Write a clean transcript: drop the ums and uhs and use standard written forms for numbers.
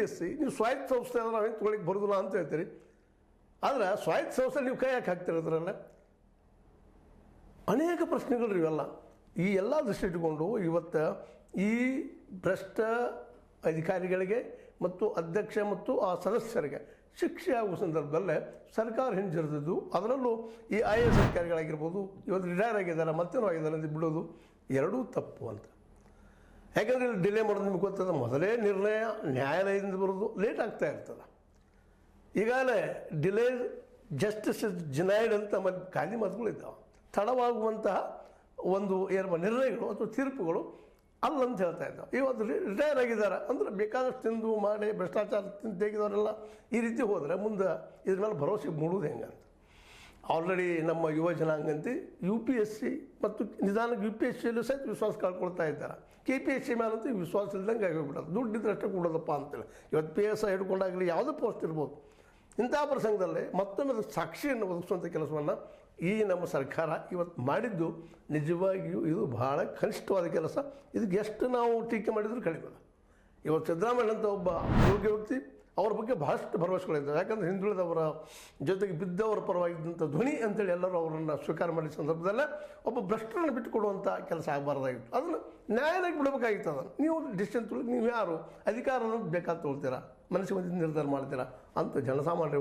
S C, ನೀವು ಸ್ವಾಯತ್ತ ಸಂಸ್ಥೆ ಅಂದ್ರೆ ನಾವೇನು ತೊಗೊಳಿಕ್ಕೆ ಬರೋದಿಲ್ಲ ಅಂತ ಹೇಳ್ತೀರಿ. ಆದರೆ ಸ್ವಾಯತ್ತ ಸಂಸ್ಥೆ ನೀವು ಕೈ ಯಾಕೆ ಹಾಕ್ತಿರೋದ್ರಲ್ಲ? ಅನೇಕ ಪ್ರಶ್ನೆಗಳು ಇವೆಲ್ಲ. ಈ ಎಲ್ಲ ದೃಷ್ಟಿ ಇಟ್ಟುಕೊಂಡು ಇವತ್ತು ಈ ಭ್ರಷ್ಟ ಅಧಿಕಾರಿಗಳಿಗೆ ಮತ್ತು ಅಧ್ಯಕ್ಷ ಮತ್ತು ಆ ಸದಸ್ಯರಿಗೆ ಶಿಕ್ಷೆ ಆಗುವ ಸಂದರ್ಭದಲ್ಲೇ ಸರ್ಕಾರ ಹಿಂಜರಿದಿದ್ದು, ಅದರಲ್ಲೂ ಈ IAS ಅಧಿಕಾರಿಗಳಾಗಿರ್ಬೋದು, ಇವತ್ತು ರಿಟೈರ್ ಆಗಿದ್ದಾರೆ ಮತ್ತೇನೋ ಆಗಿದ್ದಾರೆ ಅಂತ ಬಿಡೋದು ಎರಡೂ ತಪ್ಪು ಅಂತ. ಯಾಕಂದರೆ ಇಲ್ಲಿ ಡಿಲೇ ಮಾಡೋದು ನಿಮ್ಗೆ ಗೊತ್ತದ, ಮೊದಲೇ ನಿರ್ಣಯ ನ್ಯಾಯಾಲಯದಿಂದ ಬರೋದು ಲೇಟ್ ಆಗ್ತಾ ಇರ್ತದೆ. ಈಗಾಗಲೇ ಡಿಲೇ ಜಸ್ಟಿಸ್ ಇಸ್ ಡಿನೈಡ್ ಅಂತ ಮತ್ತೆ ಖಾಲಿ ಮಾತುಗಳಿದ್ದಾವೆ. ತಡವಾಗುವಂತಹ ಒಂದು ನಿರ್ಣಯಗಳು ಅಥವಾ ತೀರ್ಪುಗಳು ಅಲ್ಲಂತ ಹೇಳ್ತಾ ಇದ್ದಾವೆ. ಇವತ್ತು ರಿಟೈರ್ ಆಗಿದ್ದಾರೆ ಅಂದರೆ ಬೇಕಾದಷ್ಟು ತಿಂದು ಮಾಡಿ ಭ್ರಷ್ಟಾಚಾರ ತೆಗೆದವರೆಲ್ಲ ಈ ರೀತಿ ಹೋದರೆ ಮುಂದೆ ಇದ್ರ ಮೇಲೆ ಭರವಸೆ ಮೂಡೋದು ಹೆಂಗಂತ. ಆಲ್ರೆಡಿ ನಮ್ಮ ಯುವ ಜನಾಂಗಂತೆ UPSC ಮತ್ತು ನಿಧಾನಕ್ಕೆ UPSCಯಲ್ಲೂ ಸಹಿತ ವಿಶ್ವಾಸ ಕಳ್ಕೊಳ್ತಾ ಇದ್ದಾರೆ. KPSC ಮೇಲಂತೂ ವಿಶ್ವಾಸ ಇಲ್ದಂಗೆ ಆಗಿಬಿಡೋದು, ದುಡ್ಡಿದ್ರಷ್ಟೇ ಕೊಡೋದಪ್ಪ ಅಂತೇಳಿ. ಇವತ್ತು PSI ಹಿಡ್ಕೊಂಡಾಗಲಿ ಯಾವುದೇ ಪೋಸ್ಟ್ ಇರ್ಬೋದು. ಇಂಥ ಪ್ರಸಂಗದಲ್ಲೇ ಮತ್ತೊಂದು ಸಾಕ್ಷಿಯನ್ನು ಒದಗಿಸುವಂಥ ಕೆಲಸವನ್ನು ಈ ನಮ್ಮ ಸರ್ಕಾರ ಇವತ್ತು ಮಾಡಿದ್ದು ನಿಜವಾಗಿಯೂ ಇದು ಬಹಳ ಕನಿಷ್ಠವಾದ ಕೆಲಸ. ಇದಕ್ಕೆ ಎಷ್ಟು ನಾವು ಟೀಕೆ ಮಾಡಿದರೂ ಕಡಿಮೆ. ಇವತ್ತು ಸಿದ್ದರಾಮಯ್ಯ ಅಂತ ಒಬ್ಬ ಯೋಗ್ಯ ವ್ಯಕ್ತಿ, ಅವ್ರ ಬಗ್ಗೆ ಬಹಳಷ್ಟು ಭರವಸೆಗಳಿದ್ದಾವೆ. ಯಾಕಂದರೆ ಹಿಂದುಳಿದವರ ಜೊತೆಗೆ ಬಿದ್ದವರ ಪರವಾಗಿದ್ದಂಥ ಧ್ವನಿ ಅಂತೇಳಿ ಎಲ್ಲರೂ ಅವರನ್ನು ಸ್ವೀಕಾರ ಮಾಡಿದ ಸಂದರ್ಭದಲ್ಲೇ ಒಬ್ಬ ಭ್ರಷ್ಟರನ್ನು ಬಿಟ್ಟುಕೊಡುವಂಥ ಕೆಲಸ ಆಗಬಾರ್ದಾಗಿತ್ತು. ಅದನ್ನು ನ್ಯಾಯಾಲಯಕ್ಕೆ ಬಿಡಬೇಕಾಗಿತ್ತು. ಅದನ್ನು ನೀವು ಡಿಸಿಷನ್ ತೊಗೊಳ್ಳಿ, ನೀವು ಯಾರು ಅಧಿಕಾರವನ್ನು ಬೇಕಾದ ತೊಗೊಳ್ತೀರಾ, ಮನಸ್ಸಿಗೆ ಬಂದಿದ್ದು ನಿರ್ಧಾರ ಮಾಡ್ತೀರಾ ಅಂತ ಜನಸಾಮಾನ್ಯರು